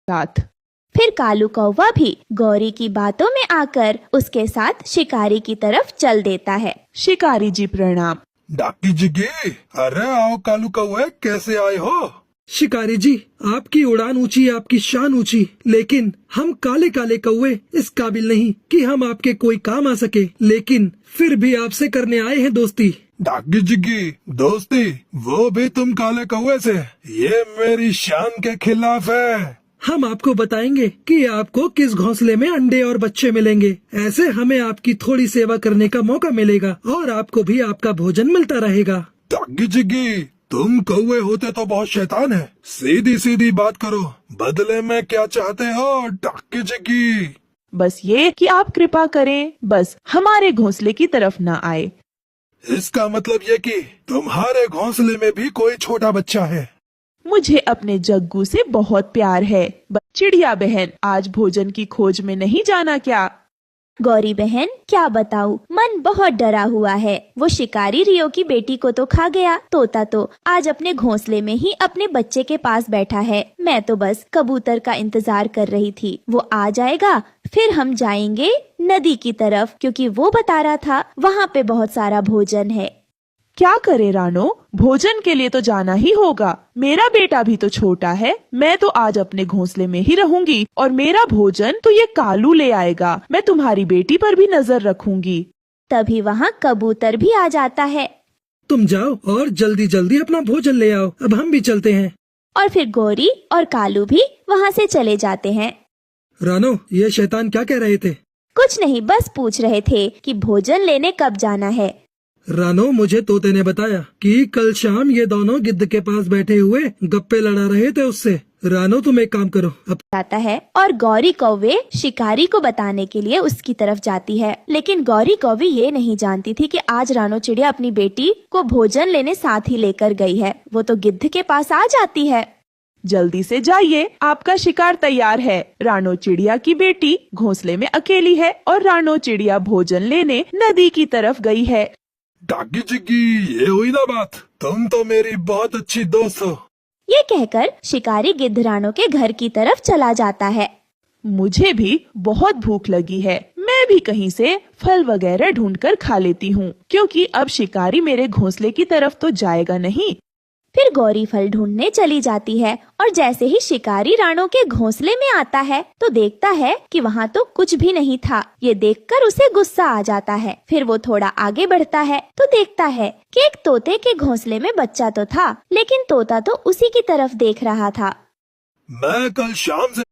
रात। फिर कालू कौवा भी गौरी की बातों में आकर उसके साथ शिकारी की तरफ चल देता है। शिकारी जी प्रणाम। डाकी जी की, अरे आओ कालू कौवे, कैसे आए हो? शिकारी जी, आपकी उड़ान ऊंची, आपकी शान ऊंची, लेकिन हम काले काले कौवे इस काबिल नहीं कि हम आपके कोई काम आ सके, लेकिन फिर भी आपसे करने आए हैं दोस्ती। डाकी जी की दोस्ती, वो भी तुम काले कौवे से? ये मेरी शान के खिलाफ है। हम आपको बताएंगे कि आपको किस घोंसले में अंडे और बच्चे मिलेंगे। ऐसे हमें आपकी थोड़ी सेवा करने का मौका मिलेगा और आपको भी आपका भोजन मिलता रहेगा। डाकी जी की, तुम कौवे होते तो बहुत शैतान है। सीधी सीधी बात करो, बदले में क्या चाहते हो? डाकी जी की, बस ये कि आप कृपा करें, बस हमारे घोंसले की तरफ न आए। इसका मतलब ये कि तुम्हारे घोंसले में भी कोई छोटा बच्चा है? मुझे अपने जग्गू से बहुत प्यार है। चिड़िया बहन, आज भोजन की खोज में नहीं जाना क्या? गौरी बहन, क्या बताऊं, मन बहुत डरा हुआ है। वो शिकारी रियो की बेटी को तो खा गया, तोता तो आज अपने घोंसले में ही अपने बच्चे के पास बैठा है। मैं तो बस कबूतर का इंतजार कर रही थी, वो आ जाएगा फिर हम जाएंगे नदी की तरफ, क्योंकि वो बता रहा था वहाँ पे बहुत सारा भोजन है। क्या करे रानो, भोजन के लिए तो जाना ही होगा। मेरा बेटा भी तो छोटा है। मैं तो आज अपने घोंसले में ही रहूंगी और मेरा भोजन तो ये कालू ले आएगा। मैं तुम्हारी बेटी पर भी नजर रखूंगी। तभी वहाँ कबूतर भी आ जाता है। तुम जाओ और जल्दी जल्दी अपना भोजन ले आओ, अब हम भी चलते हैं। और फिर गौरी और कालू भी वहाँ से चले जाते हैं। रानो, ये शैतान क्या कह रहे थे? कुछ नहीं, बस पूछ रहे थे कि भोजन लेने कब जाना है। रानो, मुझे तोते ने बताया कि कल शाम ये दोनों गिद्ध के पास बैठे हुए गप्पे लड़ा रहे थे उससे। रानो, तुम एक काम करो, अब जाता है और गौरी कौवे शिकारी को बताने के लिए उसकी तरफ जाती है। लेकिन गौरी कौवी ये नहीं जानती थी कि आज रानो चिड़िया अपनी बेटी को भोजन लेने साथ ही लेकर गई है। वो तो गिद्ध के पास आ जाती है। जल्दी से जाइए, आपका शिकार तैयार है। रानो चिड़िया की बेटी घोंसले में अकेली है और रानो चिड़िया भोजन लेने नदी की तरफ गई है। डाकी जी की, ये हुई ना बात, तुम तो मेरी बहुत अच्छी दोस्त हो। ये कहकर शिकारी गिद्ध रानो के घर की तरफ चला जाता है। मुझे भी बहुत भूख लगी है। मैं भी कहीं से फल वगैरह ढूंढकर खा लेती हूँ, क्योंकि अब शिकारी मेरे घोंसले की तरफ तो जाएगा नहीं। फिर गौरी फल ढूंढने चली जाती है और जैसे ही शिकारी रानो के घोंसले में आता है तो देखता है कि वहाँ तो कुछ भी नहीं था। ये देखकर उसे गुस्सा आ जाता है। फिर वो थोड़ा आगे बढ़ता है तो देखता है कि एक तोते के घोंसले में बच्चा तो था, लेकिन तोता तो उसी की तरफ देख रहा था। मैं कल शाम से